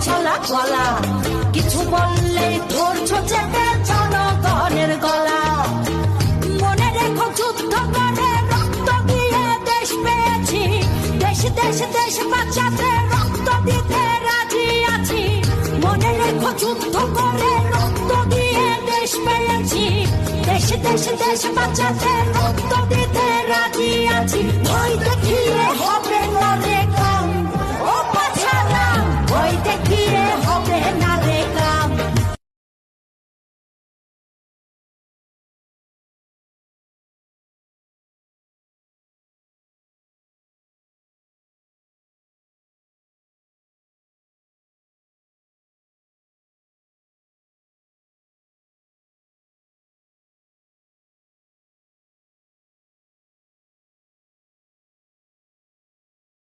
ছলা গলা, কিছু বললেই ধরছো চেপে জনগণের গলা। মনে রেখো যুদ্ধ করে রক্ত দিয়ে দেশ পেয়েছি, দেশ দেশ দেশ বাঁচাতে রক্ত দিতে রাজি আছি। মনে রেখো যুদ্ধ করে রক্ত দিয়ে দেশ পেয়েছি, দেশ দেশ দেশ বাঁচাতে রক্ত দিতে রাজি আছি। ভয় দেখিয়ে হবে না